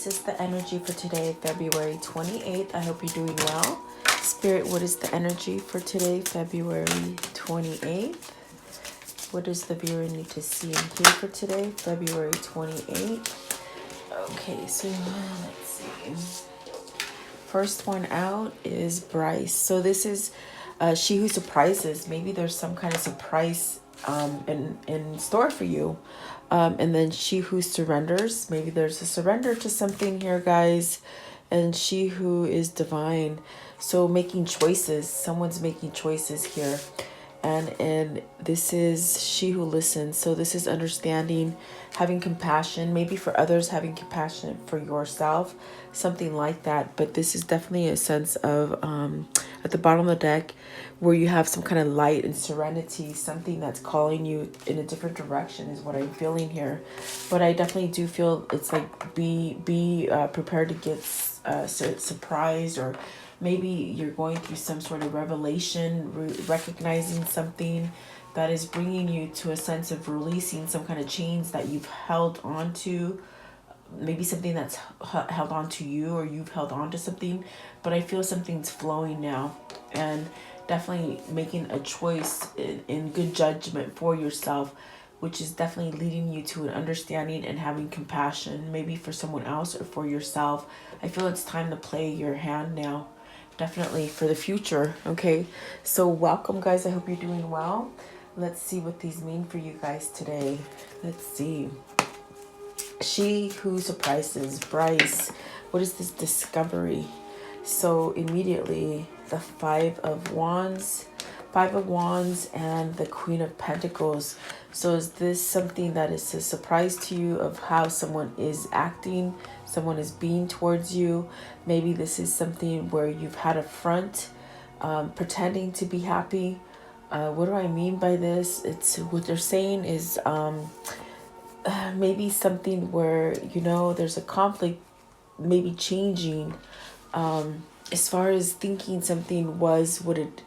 is the energy for today, February 28th. I hope you're doing well. Spirit, what is the energy for today, February 28th? What does the viewer need to see and hear for today, February 28th? Okay, so let's see. First one out is Bryce. So this is she who surprises. Maybe there's some kind of surprise in store for you. And then she who surrenders. Maybe there's a surrender to something here, guys. And she who is divine. So making choices. Someone's making choices here. And this is she who listens. So this is understanding, having compassion, maybe for others, having compassion for yourself, something like that. But this is definitely a sense of at the bottom of the deck where you have some kind of light and serenity, something that's calling you in a different direction is what I'm feeling here. But I definitely do feel it's like be prepared to get surprised, or maybe you're going through some sort of revelation, recognizing something that is bringing you to a sense of releasing some kind of chains that you've held on to. Maybe something that's held on to you, or you've held on to something. But I feel something's flowing now. And definitely making a choice in good judgment for yourself, which is definitely leading you to an understanding and having compassion, maybe for someone else or for yourself. I feel it's time to play your hand now. Definitely for the future. Okay, so welcome, guys. I hope you're doing well. Let's see what these mean for you guys today. Let's see. She who surprises, Bryce. What is this discovery? So immediately the Five of Wands and the Queen of Pentacles. So is this something that is a surprise to you of how someone is acting, someone is being towards you? Maybe this is something where you've had a front, pretending to be happy. What do I mean by this? It's what they're saying is maybe something where, there's a conflict, maybe changing, as far as thinking something was what it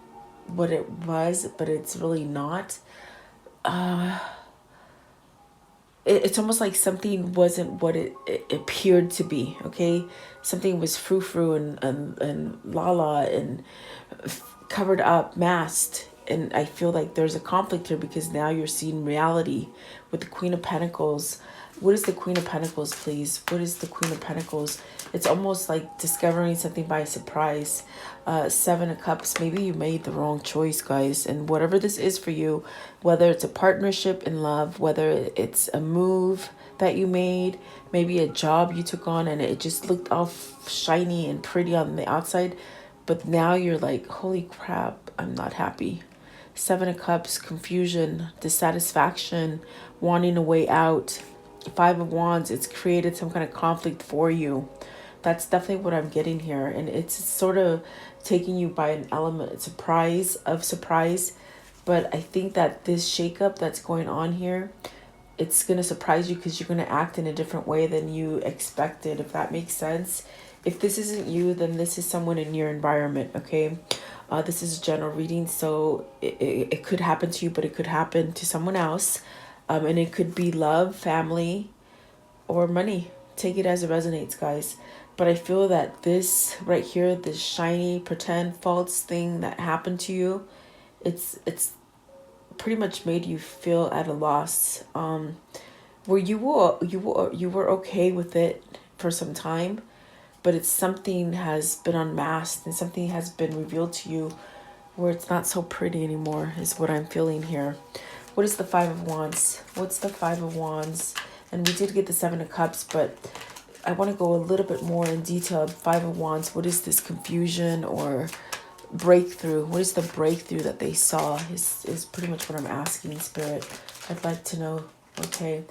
was, but it's really not. It's almost like something wasn't what it appeared to be. Okay, something was frou-frou and la and covered up, masked. And I feel like there's a conflict here because now you're seeing reality with the Queen of Pentacles. What is the Queen of Pentacles, please? What is the Queen of Pentacles? It's almost like discovering something by surprise. Seven of Cups. Maybe you made the wrong choice, guys. And whatever this is for you, whether it's a partnership in love, whether it's a move that you made, maybe a job you took on and it just looked all shiny and pretty on the outside, but now you're like, holy crap, I'm not happy. Seven of Cups, confusion, dissatisfaction, wanting a way out. Five of Wands, it's created some kind of conflict for you. That's definitely what I'm getting here. And it's sort of taking you by an element, surprise. But I think that this shakeup that's going on here, it's going to surprise you because you're going to act in a different way than you expected, if that makes sense. If this isn't you, then this is someone in your environment, okay? This is a general reading, so it could happen to you, but it could happen to someone else. And it could be love, family, or money. Take it as it resonates, guys. But I feel that this right here, this shiny, pretend, false thing that happened to you, it's pretty much made you feel at a loss. Where you were okay with it for some time, but it's something has been unmasked and something has been revealed to you where it's not so pretty anymore, is what I'm feeling here. What is the Five of Wands? What's the Five of Wands? And we did get the Seven of Cups, but I want to go a little bit more in detail. Five of Wands, what is this confusion or breakthrough? What is the breakthrough that they saw is pretty much what I'm asking, Spirit. I'd like to know. Okay.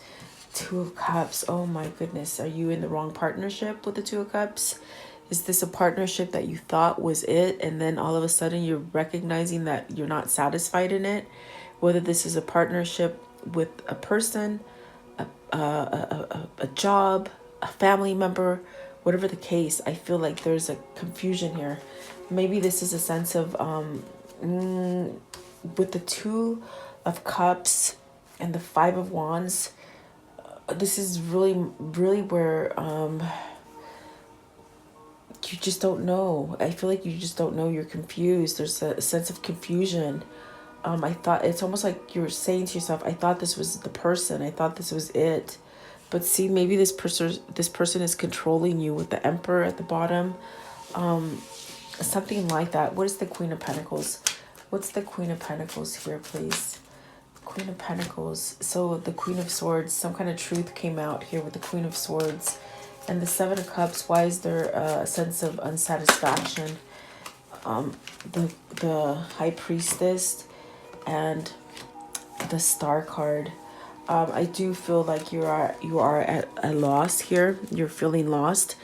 Two of Cups. Oh my goodness. Are you in the wrong partnership with the Two of Cups? Is this a partnership that you thought was it, and then all of a sudden you're recognizing that you're not satisfied in it? Whether this is a partnership with a person, a job, a family member, whatever the case, I feel like there's a confusion here. Maybe this is a sense of with the Two of Cups and the Five of Wands. This is really where you just don't know. I feel like you just don't know. You're confused. There's a sense of confusion. I thought, it's almost like you're saying to yourself, I thought this was the person. I thought this was it. But see, maybe this person is controlling you with the Emperor at the bottom. Something like that. What is the Queen of Pentacles? What's the Queen of Pentacles here, please? Queen of Pentacles. So the Queen of Swords, some kind of truth came out here with the Queen of Swords. And the Seven of Cups, why is there a sense of unsatisfaction? The High Priestess and the Star card. I do feel like you are at a loss here. You're feeling lost.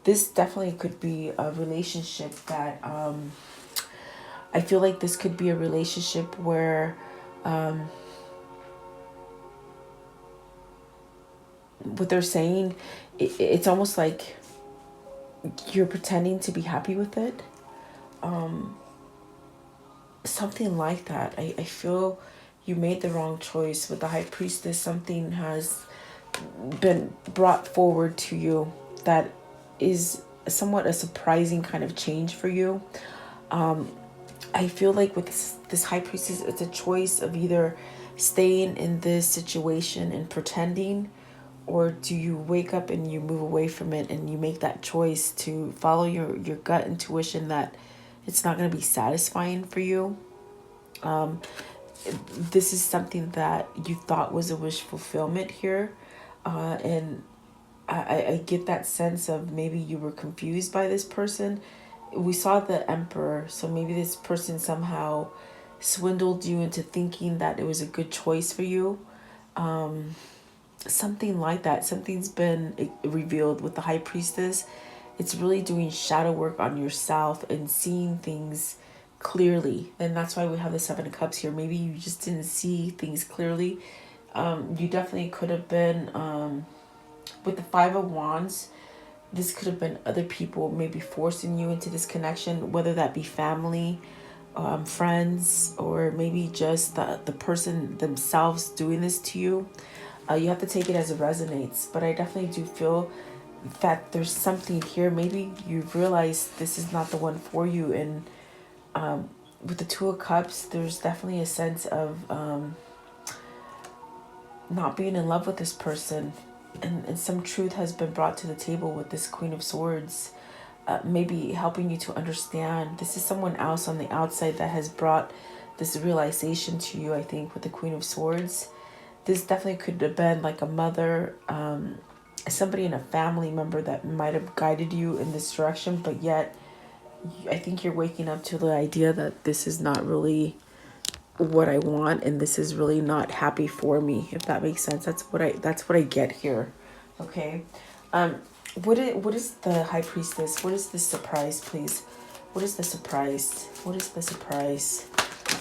This definitely could be a relationship that I feel like this could be a relationship where what they're saying, it's almost like you're pretending to be happy with it. Something like that. I feel you made the wrong choice with the High Priestess. Something has been brought forward to you that is somewhat a surprising kind of change for you. I feel like with this High Priestess, it's a choice of either staying in this situation and pretending, or do you wake up and you move away from it and you make that choice to follow your gut intuition that it's not going to be satisfying for you. This is something that you thought was a wish fulfillment here. And I get that sense of maybe you were confused by this person. We saw the Emperor, so maybe this person somehow swindled you into thinking that it was a good choice for you. Something like that. Something's been revealed with the High Priestess. It's really doing shadow work on yourself and seeing things clearly. And that's why we have the Seven of Cups here. Maybe you just didn't see things clearly. You definitely could have been, with the Five of Wands, this could have been other people maybe forcing you into this connection, whether that be family, friends, or maybe just the person themselves doing this to you. You have to take it as it resonates, but I definitely do feel that there's something here. Maybe you've realized this is not the one for you, and with the Two of Cups, there's definitely a sense of not being in love with this person, and some truth has been brought to the table with this Queen of Swords, maybe helping you to understand this is someone else on the outside that has brought this realization to you. I think with the Queen of Swords, this definitely could have been like a mother, somebody in a family member that might have guided you in this direction, but yet I think you're waking up to the idea that this is not really what I want, and this is really not happy for me, if that makes sense. That's what I get here. Okay. What is the High Priestess? What is the surprise, please? What is the surprise? What is the surprise?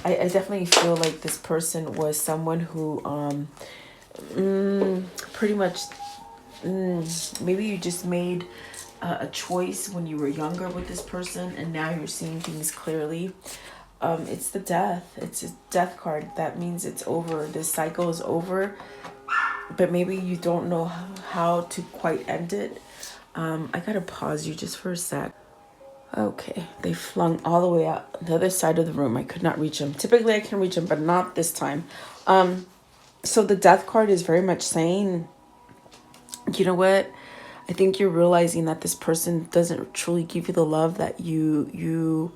I definitely feel like this person was someone who pretty much maybe you just made a choice when you were younger with this person, and now you're seeing things clearly. It's the Death. It's a Death card. That means it's over. This cycle is over, but maybe you don't know how to quite end it. I gotta pause you just for a sec. Okay, they flung all the way out the other side of the room. I could not reach them. Typically I can reach them, but not this time. So the Death card is very much saying, you know what? I think you're realizing that this person doesn't truly give you the love that you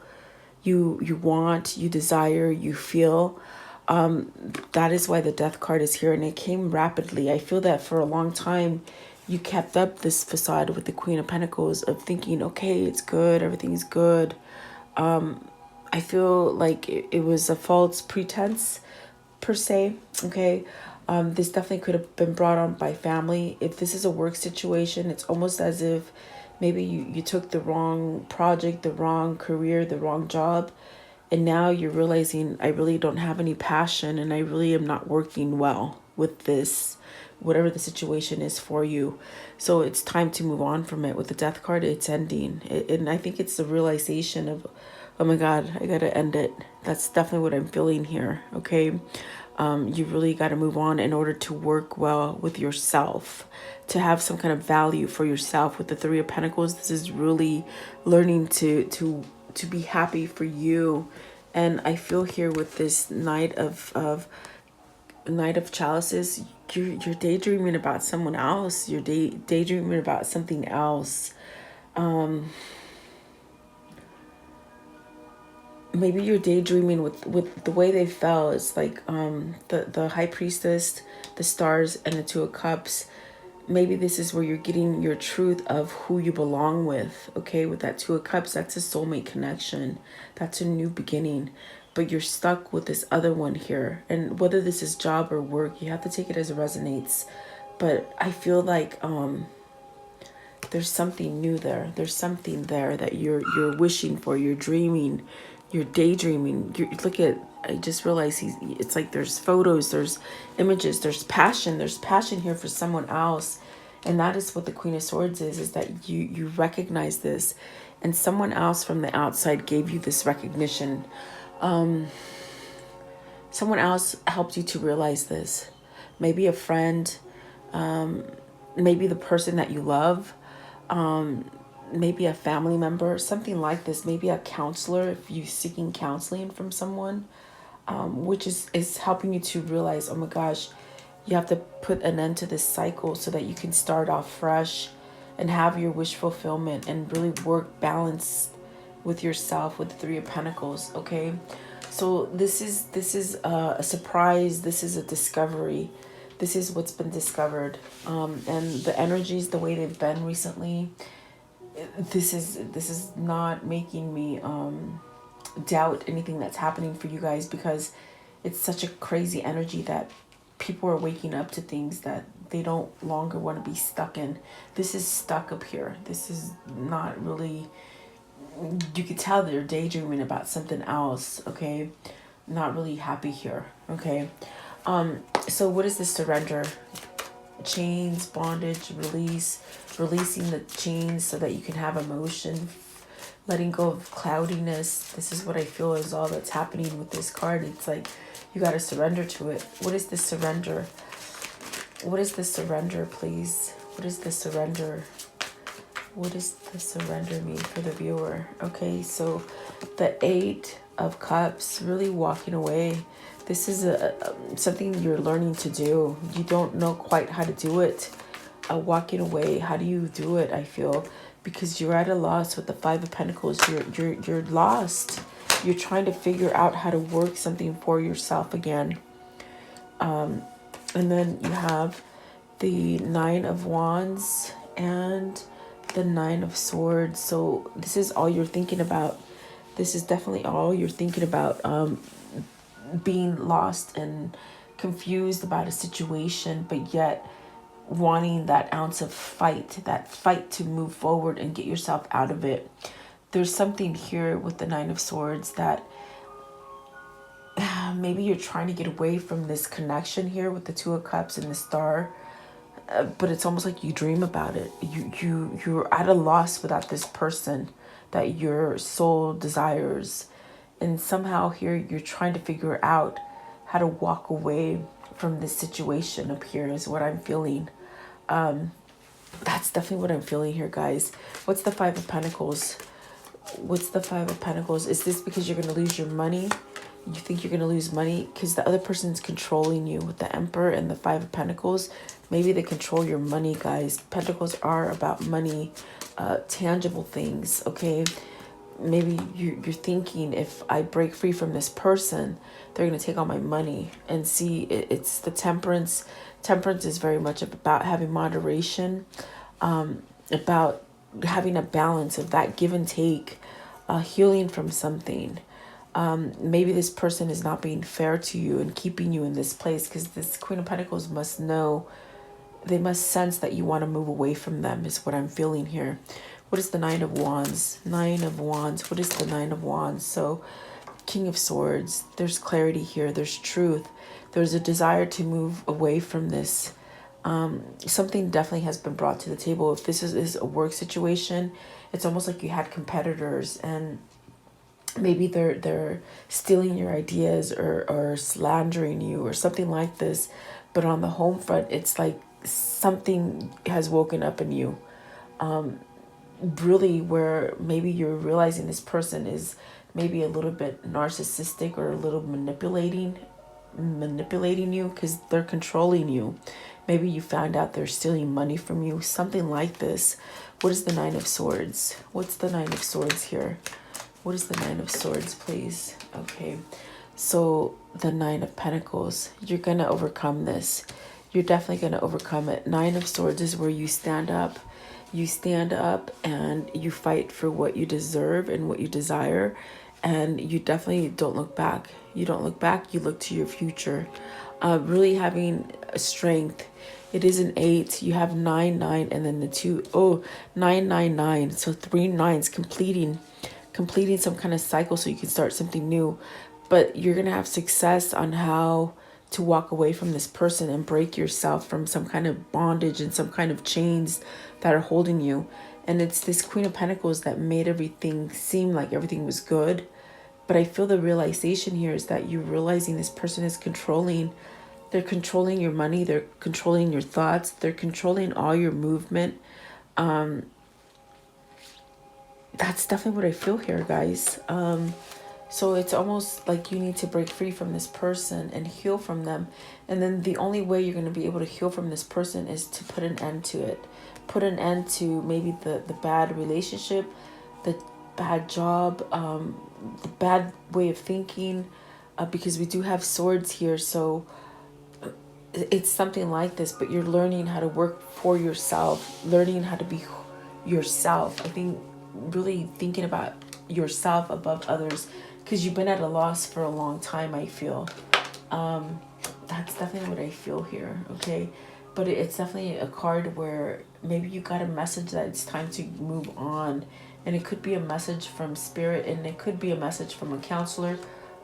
want, you desire, you feel. That is why the Death card is here, and it came rapidly. I feel that for a long time you kept up this facade with the Queen of Pentacles of thinking, okay, it's good, everything's good. I feel like it was a false pretense per se. Okay. This definitely could have been brought on by family. If this is a work situation, it's almost as if maybe you took the wrong project, the wrong career, the wrong job, and now you're realizing I really don't have any passion, and I really am not working well with this, whatever the situation is for you. So it's time to move on from it. With the Death card, it's ending. And I think it's the realization of, oh my God, I gotta end it. That's definitely what I'm feeling here. Okay. You really got to move on in order to work well with yourself, to have some kind of value for yourself. With the Three of Pentacles, this is really learning to be happy for you. And I feel here with this Knight of Chalices, you're daydreaming about someone else. You're daydreaming about something else. Maybe you're daydreaming with the way they fell. It's like the High Priestess, the Stars, and the Two of Cups. Maybe this is where you're getting your truth of who you belong with. Okay, with that Two of Cups, that's a soulmate connection. That's a new beginning. But you're stuck with this other one here. And whether this is job or work, you have to take it as it resonates. But I feel like there's something new there. There's something there that you're wishing for. You're dreaming. You're daydreaming. Look at, I just realized it's like there's photos, there's images, there's passion. There's passion here for someone else. And that is what the Queen of Swords is that you recognize this. And someone else from the outside gave you this recognition. Someone else helped you to realize this. Maybe a friend, maybe the person that you love, maybe a family member, something like this. Maybe a counselor, if you're seeking counseling from someone, which is helping you to realize, oh my gosh, you have to put an end to this cycle so that you can start off fresh and have your wish fulfillment and really work balanced with yourself with the Three of Pentacles. Okay, so this is a surprise. This is a discovery. This is what's been discovered, and the energies, the way they've been recently, this is not making me doubt anything that's happening for you guys, because it's such a crazy energy that people are waking up to things that they don't longer want to be stuck in. This is stuck up here. This is not really, you could tell they're daydreaming about something else. Okay, not really happy here. Okay, so what is this surrender? Chains, bondage, releasing the chains so that you can have emotion, letting go of cloudiness. This is what I feel is all that's happening with this card. It's like you got to surrender to it. What is this surrender? What is the surrender, please? What is the surrender? What does the surrender mean for the viewer? Okay, so the Eight of Cups, really walking away. This is something you're learning to do. You don't know quite how to do it. Walking away, how do you do it? I feel because you're at a loss with the Five of Pentacles. You're lost. You're trying to figure out how to work something for yourself again. And then you have the Nine of Wands and the Nine of Swords. So this is all you're thinking about. This is definitely all you're thinking about. Being lost and confused about a situation, but yet wanting that ounce of fight, to move forward and get yourself out of it. There's something here with the Nine of Swords that maybe you're trying to get away from this connection here with the Two of Cups and the Star, but it's almost like you dream about it. You're at a loss without this person that your soul desires. And somehow here you're trying to figure out how to walk away from this situation up here is what I'm feeling. That's definitely what I'm feeling here, guys. What's the Five of Pentacles? What's the Five of Pentacles? Is this because you're going to lose your money? You think you're going to lose money because the other person's controlling you with the Emperor and the Five of Pentacles? Maybe they control your money, guys. Pentacles are about money, tangible things, okay? Maybe you're thinking, if I break free from this person, they're going to take all my money. And see, it's the Temperance. Temperance is very much about having moderation, about having a balance of that give and take, healing from something. Maybe this person is not being fair to you and keeping you in this place, because this Queen of Pentacles must know, they must sense that you want to move away from them is what I'm feeling here. What is the Nine of Wands? Nine of Wands. What is the Nine of Wands? So King of Swords. There's clarity here. There's truth. There's a desire to move away from this. Something definitely has been brought to the table. If this is a work situation, it's almost like you had competitors and maybe they're stealing your ideas, or slandering you or something like this. But on the home front, it's like something has woken up in you, really, where maybe you're realizing this person is maybe a little bit narcissistic, or a little manipulating you, because they're controlling you. Maybe you found out they're stealing money from you, something like this. What is the Nine of Swords? What's the Nine of Swords here? What is the Nine of Swords, please? Okay, so the Nine of Pentacles. You're going to overcome this. You're definitely going to overcome it. Nine of Swords is where you stand up. You stand up and you fight for what you deserve and what you desire. And you definitely don't look back. You don't look back. You look to your future. Really having strength. It is an 8. You have 9, 9, and then the 2. Oh, 9, 9, 9. So 3 nines, completing some kind of cycle so you can start something new. But you're going to have success on how to walk away from this person and break yourself from some kind of bondage and some kind of chains that are holding you. And it's this Queen of Pentacles that made everything seem like everything was good. But I feel the realization here is that you're realizing this person is controlling. They're controlling your money. They're controlling your thoughts. They're controlling all your movement. That's definitely what I feel here, guys. So it's almost like you need to break free from this person and heal from them. And then the only way you're going to be able to heal from this person is to put an end to it. Put an end to maybe the bad relationship, the bad job, the bad way of thinking, because we do have swords here. So it's something like this, but you're learning how to work for yourself, learning how to be yourself. I think really thinking about yourself above others, because you've been at a loss for a long time, I feel. That's definitely what I feel here, okay? But it's definitely a card where maybe you got a message that it's time to move on. And it could be a message from spirit, and it could be a message from a counselor,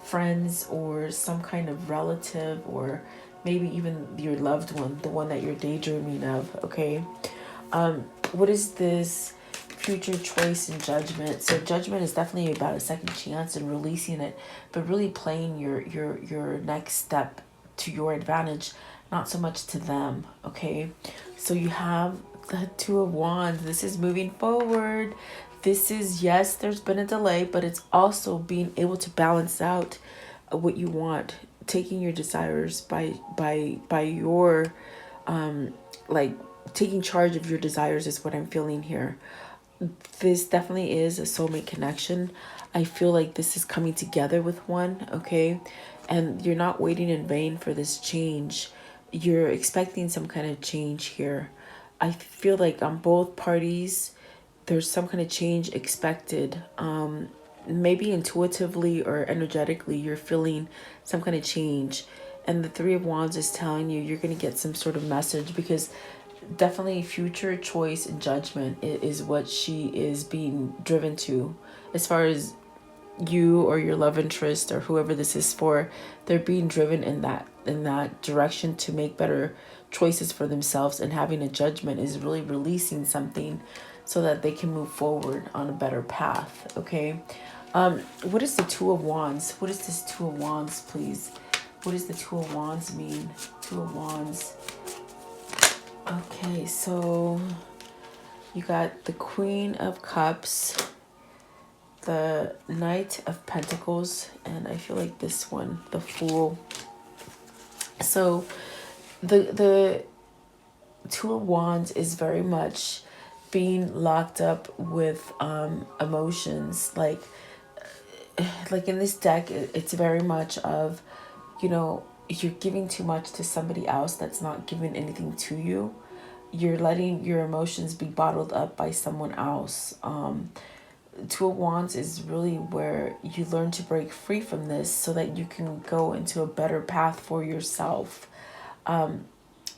friends, or some kind of relative, or maybe even your loved one, the one that you're daydreaming of, okay? What is this future choice and judgment? So judgment is definitely about a second chance and releasing it, but really playing your next step to your advantage, not so much to them, okay? So you have the Two of Wands. This is moving forward. This is, yes, there's been a delay, but it's also being able to balance out what you want, taking your desires by your like taking charge of your desires is what I'm feeling here. This definitely is a soulmate connection. I feel like this is coming together with one, okay? And you're not waiting in vain for this change. You're expecting some kind of change here. I feel like on both parties, there's some kind of change expected. Maybe intuitively or energetically, you're feeling some kind of change. And the Three of Wands is telling you you're going to get some sort of message, because definitely future choice and judgment is what she is being driven to. As far as you or your love interest or whoever this is for, they're being driven in that direction to make better choices for themselves. And having a judgment is really releasing something so that they can move forward on a better path, okay? What is the Two of Wands? What is this Two of Wands, please? What does the Two of Wands mean? Two of Wands. Okay, so you got the Queen of Cups, the Knight of Pentacles, and I feel like this one, the Fool. So the Two of Wands is very much being locked up with emotions. Like in this deck, it's very much of, you know, you're giving too much to somebody else that's not giving anything to you. You're letting your emotions be bottled up by someone else. Two of Wands is really where you learn to break free from this so that you can go into a better path for yourself.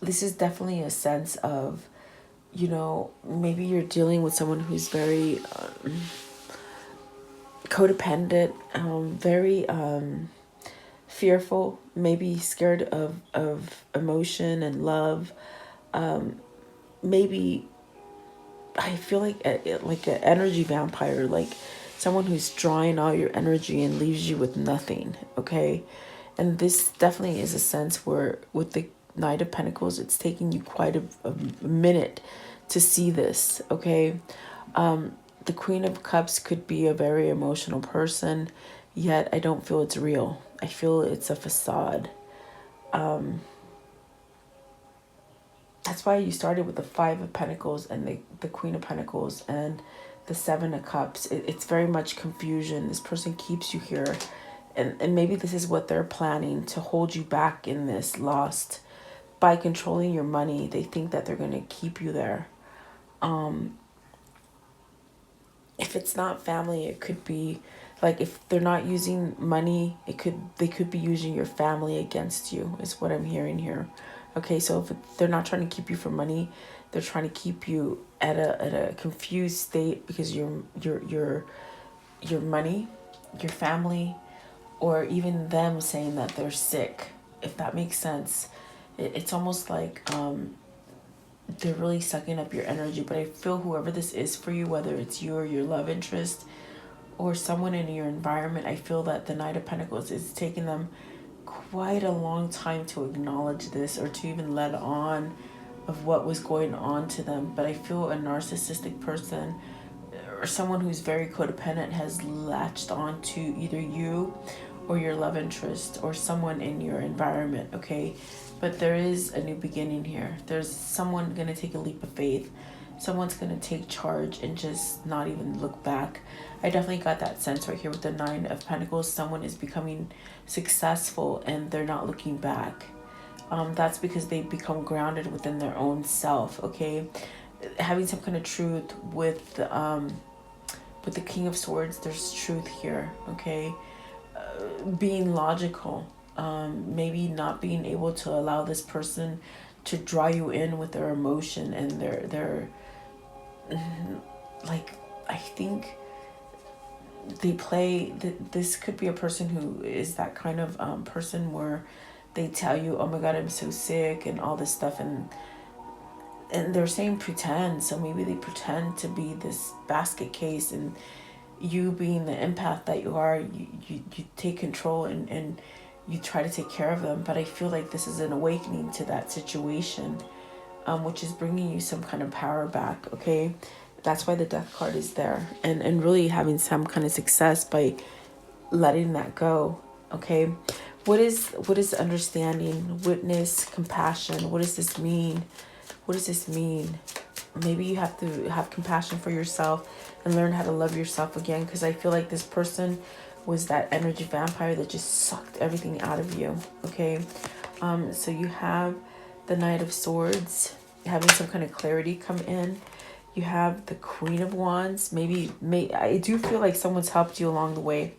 This is definitely a sense of, you know, maybe you're dealing with someone who's very codependent, very fearful, maybe scared of emotion and love. Maybe I feel like an energy vampire. Like someone who's drawing all your energy and leaves you with nothing, okay? And this definitely is a sense where with the Knight of Pentacles, it's taking you quite a minute to see this, okay? The Queen of Cups could be a very emotional person, yet I don't feel it's real. I feel it's a facade. That's why you started with the Five of Pentacles and the Queen of Pentacles and the Seven of Cups. It's very much confusion. This person keeps you here. And maybe this is what they're planning, to hold you back in this lost. By controlling your money, they think that they're going to keep you there. If it's not family, it could be like, if they're not using money, they could be using your family against you, is what I'm hearing here. Okay, so if they're not trying to keep you for money, they're trying to keep you at a confused state because your money, your family, or even them saying that they're sick, if that makes sense. It's almost like they're really sucking up your energy. But I feel whoever this is for you, whether it's you or your love interest or someone in your environment, I feel that the Knight of Pentacles is taking them quite a long time to acknowledge this or to even let on of what was going on to them. But I feel a narcissistic person or someone who's very codependent has latched on to either you or your love interest or someone in your environment, okay? But there is a new beginning here. There's someone going to take a leap of faith. Someone's going to take charge and just not even look back. I definitely got that sense right here with the Nine of Pentacles. Someone is becoming successful and they're not looking back. That's because they become grounded within their own self, okay? Having some kind of truth with the King of Swords, there's truth here, okay? Being logical, maybe not being able to allow this person to draw you in with their emotion and their like, I think they play, this could be a person who is that kind of person where they tell you, oh my God, I'm so sick and all this stuff, and they're saying pretend. So maybe they pretend to be this basket case, and you being the empath that you are, you take control and you try to take care of them. But I feel like this is an awakening to that situation, which is bringing you some kind of power back, okay? That's why the Death card is there, and really having some kind of success by letting that go, okay? What is understanding, witness, compassion? What does this mean? What does this mean? Maybe you have to have compassion for yourself and learn how to love yourself again, because I feel like this person was that energy vampire that just sucked everything out of you, okay? So you have the Knight of Swords, having some kind of clarity come in. You have the Queen of Wands. I do feel like someone's helped you along the way.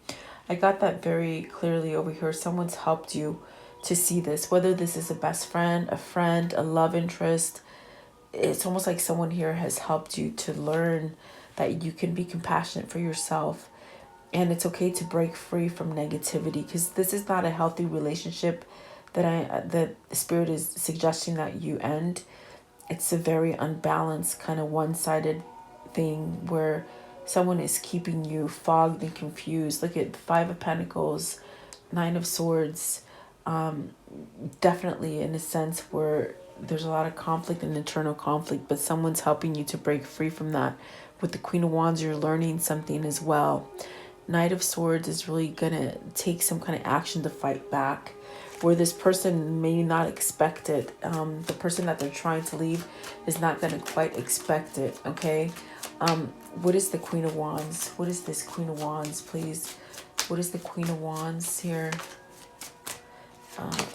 I got that very clearly over here. Someone's helped you to see this, whether this is a best friend, a love interest. It's almost like someone here has helped you to learn that you can be compassionate for yourself, and it's okay to break free from negativity, because this is not a healthy relationship that the Spirit is suggesting that you end. It's a very unbalanced, kind of one-sided thing where someone is keeping you fogged and confused. Look at the Five of Pentacles, Nine of Swords. Definitely in a sense where there's a lot of conflict and internal conflict, but someone's helping you to break free from that. With the Queen of Wands, you're learning something as well. Knight of Swords is really going to take some kind of action to fight back, where this person may not expect it. The person that they're trying to leave is not going to quite expect it, okay? What is the Queen of Wands? What is this Queen of Wands, please? What is the Queen of Wands here?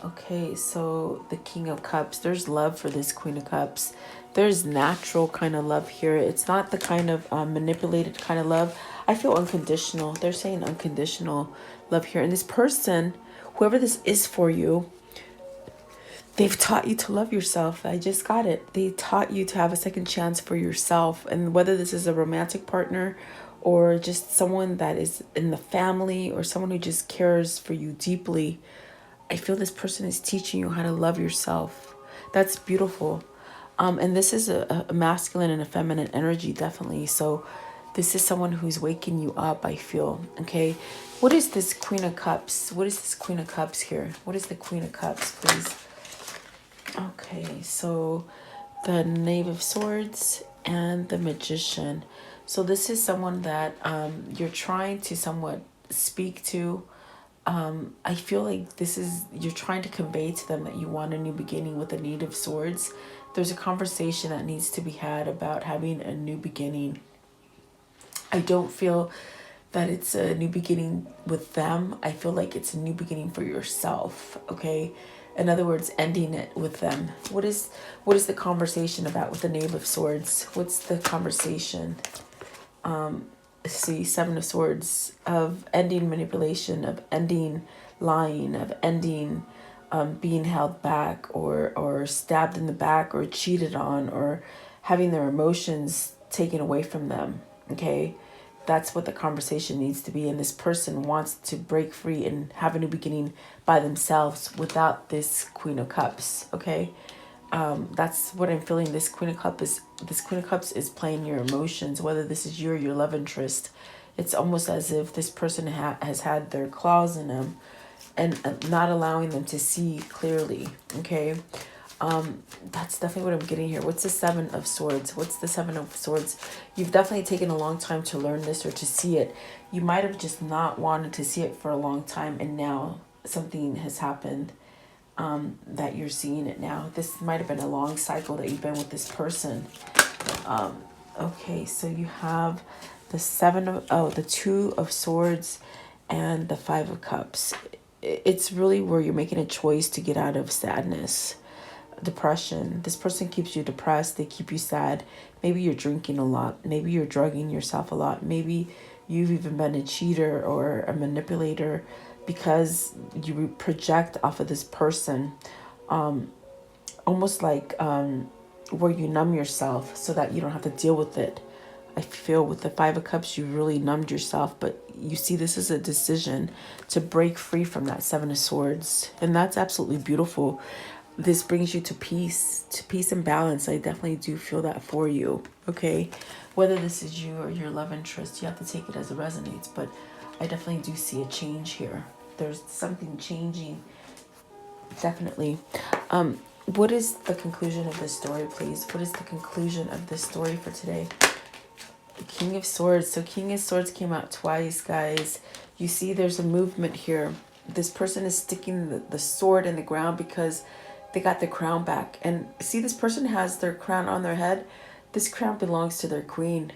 Okay, so the King of Cups. There's love for this Queen of Cups. There's natural kind of love here. It's not the kind of manipulated kind of love. I feel unconditional. They're saying unconditional love here. And this person, whoever this is for you, they've taught you to love yourself. I just got it. They taught you to have a second chance for yourself. And whether this is a romantic partner or just someone that is in the family or someone who just cares for you deeply, I feel this person is teaching you how to love yourself. That's beautiful. And this is a masculine and a feminine energy, definitely. So This is someone who's waking you up, I feel. Okay. What is this Queen of Cups? What is this Queen of Cups here? What is the Queen of Cups, please? Okay, so the Knave of Swords and the Magician. So this is someone that you're trying to somewhat speak to. I feel like this is, you're trying to convey to them that you want a new beginning with the Knave of Swords. There's a conversation that needs to be had about having a new beginning. I don't feel that it's a new beginning with them. I feel like it's a new beginning for yourself, okay? In other words, ending it with them. What is the conversation about with the Knave of Swords? What's the conversation? See, Seven of Swords, of ending manipulation, of ending lying, of ending being held back or stabbed in the back or cheated on or having their emotions taken away from them, okay? That's what the conversation needs to be. And this person wants to break free and have a new beginning by themselves without this Queen of Cups, okay? That's what I'm feeling. This Queen of Cups is playing your emotions, whether this is you or your love interest. It's almost as if this person has had their claws in them and not allowing them to see clearly, okay? That's definitely what I'm getting here. What's the Seven of Swords? What's the Seven of Swords? You've definitely taken a long time to learn this or to see it. You might have just not wanted to see it for a long time, and now something has happened that you're seeing it now. This might have been a long cycle that you've been with this person. Okay, so you have the Two of Swords and the Five of Cups. It's really where you're making a choice to get out of sadness, depression. This person keeps you depressed. They keep you sad. Maybe you're drinking a lot. Maybe you're drugging yourself a lot. Maybe you've even been a cheater or a manipulator because you project off of this person, almost like where you numb yourself so that you don't have to deal with it. I feel with the Five of Cups, you really numbed yourself, but you see this is a decision to break free from that Seven of Swords. And that's absolutely beautiful. This brings you to peace and balance. I definitely do feel that for you, okay? Whether this is you or your love interest, you have to take it as it resonates, but I definitely do see a change here. There's something changing, definitely. What is the conclusion of this story, please? What is the conclusion of this story for today? The King of Swords. So King of Swords came out twice, guys. You see there's a movement here. This person is sticking the sword in the ground because they got the crown back. And see, this person has their crown on their head. This crown belongs to their queen.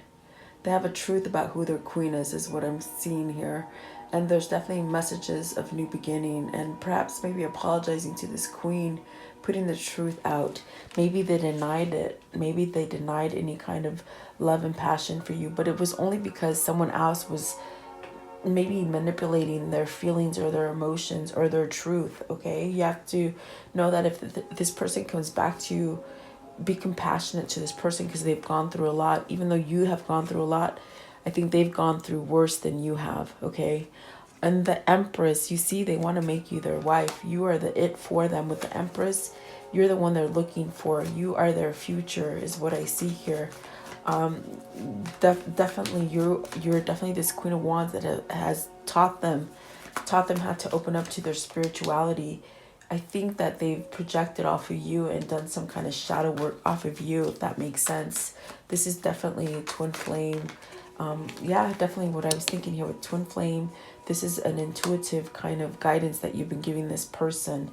They have a truth about who their queen is what I'm seeing here. And there's definitely messages of new beginning and perhaps maybe apologizing to this queen, putting the truth out. Maybe they denied it. Maybe they denied any kind of love and passion for you, but it was only because someone else was maybe manipulating their feelings or their emotions or their truth, okay? You have to know that if this person comes back to you, be compassionate to this person because they've gone through a lot. Even though you have gone through a lot, I think they've gone through worse than you have, okay? And the Empress, you see, they want to make you their wife. You are the it for them with the Empress. You're the one they're looking for. You are their future is what I see here. Definitely you're definitely this Queen of Wands that has taught them how to open up to their spirituality. I think that they've projected off of you and done some kind of shadow work off of you, if that makes sense. This is definitely a twin flame. Yeah, definitely what I was thinking here with twin flame. This is an intuitive kind of guidance that you've been giving this person.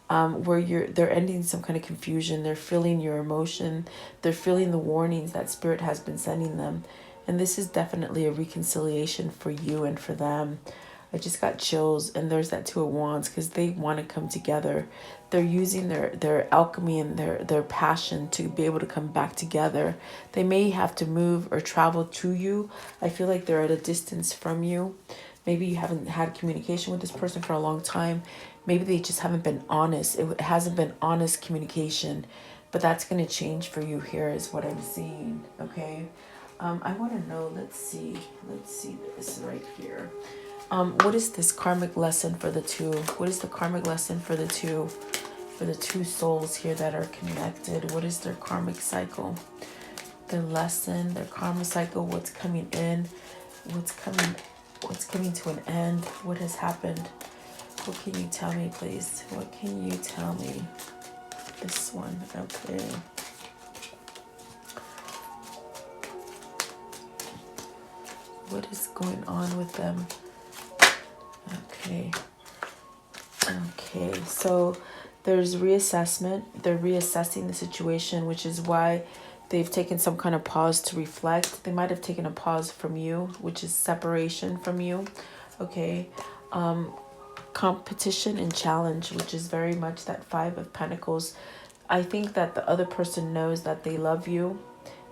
Where they're ending some kind of confusion. They're feeling your emotion. They're feeling the warnings that Spirit has been sending them. And this is definitely a reconciliation for you and for them. I just got chills. And there's that Two of Wands because they want to come together. They're using their alchemy and their passion to be able to come back together. They may have to move or travel to you. I feel like they're at a distance from you. Maybe you haven't had communication with this person for a long time. Maybe they just haven't been honest. It hasn't been honest communication. But that's going to change for you here is what I'm seeing. Okay. I want to know, let's see this right here. What is this karmic lesson for the two? What is the karmic lesson for the two souls here that are connected? What is their karmic cycle? their lesson, their karma cycle, what's coming in, what's coming to an end, what has happened. What can you tell me, please? What can you tell me? This one, okay. What is going on with them? Okay. Okay, so there's reassessment. They're reassessing the situation, which is why they've taken some kind of pause to reflect. They might have taken a pause from you, which is separation from you. Okay. Competition and challenge, which is very much that Five of Pentacles. I think that the other person knows that they love you,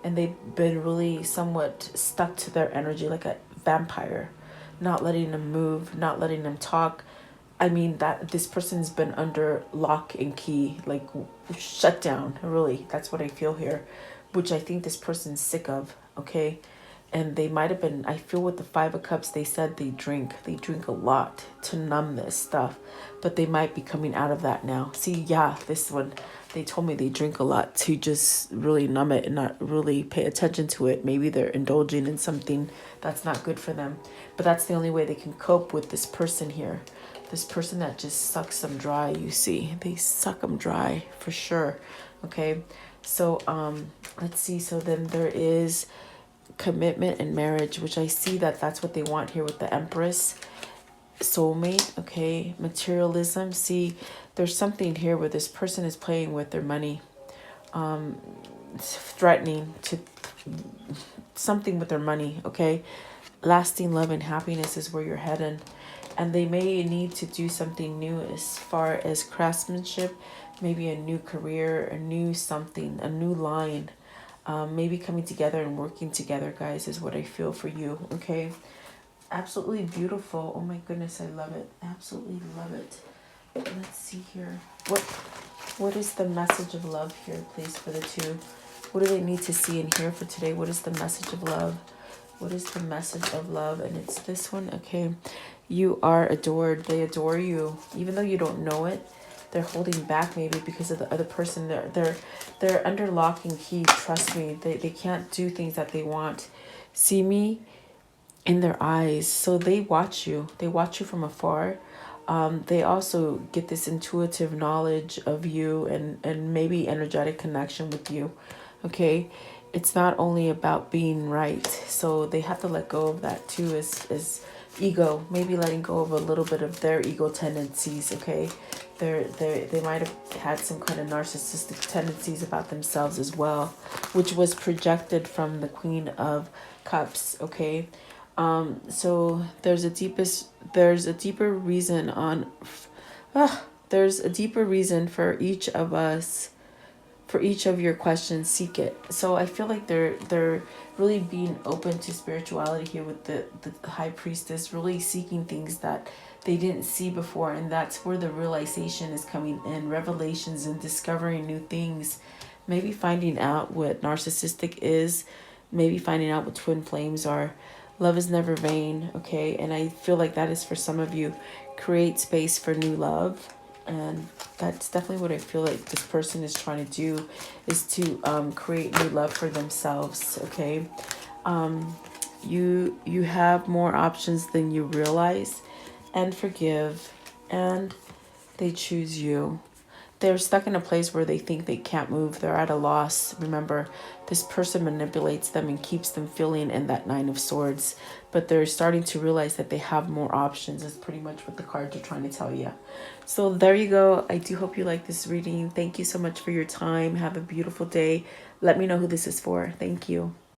and they've been really somewhat stuck to their energy like a vampire, not letting them move, not letting them talk. I mean, that this person's been under lock and key, like shut down, really. That's what I feel here, which I think this person's sick of, okay? And they might have been, I feel with the Five of Cups, they said they drink a lot to numb this stuff, but they might be coming out of that now. See, yeah, this one, they told me they drink a lot to just really numb it and not really pay attention to it. Maybe they're indulging in something that's not good for them, but that's the only way they can cope with this person here. This person that just sucks them dry, you see. They suck them dry for sure, okay? So, let's see. So then there is commitment and marriage, which I see that that's what they want here with the Empress. Soulmate, okay? Materialism. See, there's something here where this person is playing with their money, threatening to something with their money, okay? Lasting love and happiness is where you're heading. And they may need to do something new as far as craftsmanship, maybe a new career, a new something, a new line. Maybe coming together and working together, guys, is what I feel for you, okay? Absolutely beautiful. Oh my goodness, I love it. Absolutely love it. Let's see here. What is the message of love here, please, for the two? What do they need to see and hear for today? What is the message of love? What is the message of love? And it's this one, okay? You are adored. They adore you, even though you don't know it. They're holding back maybe because of the other person. They're under lock and key. Trust me, they can't do things that they want. See me in their eyes. So they watch you. They watch you from afar. They also get this intuitive knowledge of you and maybe energetic connection with you. Okay. It's not only about being right. So they have to let go of that too, as ego, maybe letting go of a little bit of their ego tendencies, okay? They might have had some kind of narcissistic tendencies about themselves as well, which was projected from the Queen of Cups, okay? So there's a deeper reason there's a deeper reason for each of us. For each of your questions, seek it. So I feel like they're really being open to spirituality here with the High Priestess, really seeking things that they didn't see before, and that's where the realization is coming in, revelations and discovering new things, maybe finding out what narcissistic is, maybe finding out what twin flames are. Love is never vain, okay? And I feel like that is for some of you. Create space for new love. And that's definitely what I feel like this person is trying to do, is to create new love for themselves, okay? You have more options than you realize, and forgive, and they choose you. They're stuck in a place where they think they can't move. They're at a loss. Remember, this person manipulates them and keeps them feeling in that Nine of Swords. But they're starting to realize that they have more options, is pretty much what the cards are trying to tell you. So there you go. I do hope you like this reading. Thank you so much for your time. Have a beautiful day. Let me know who this is for. Thank you.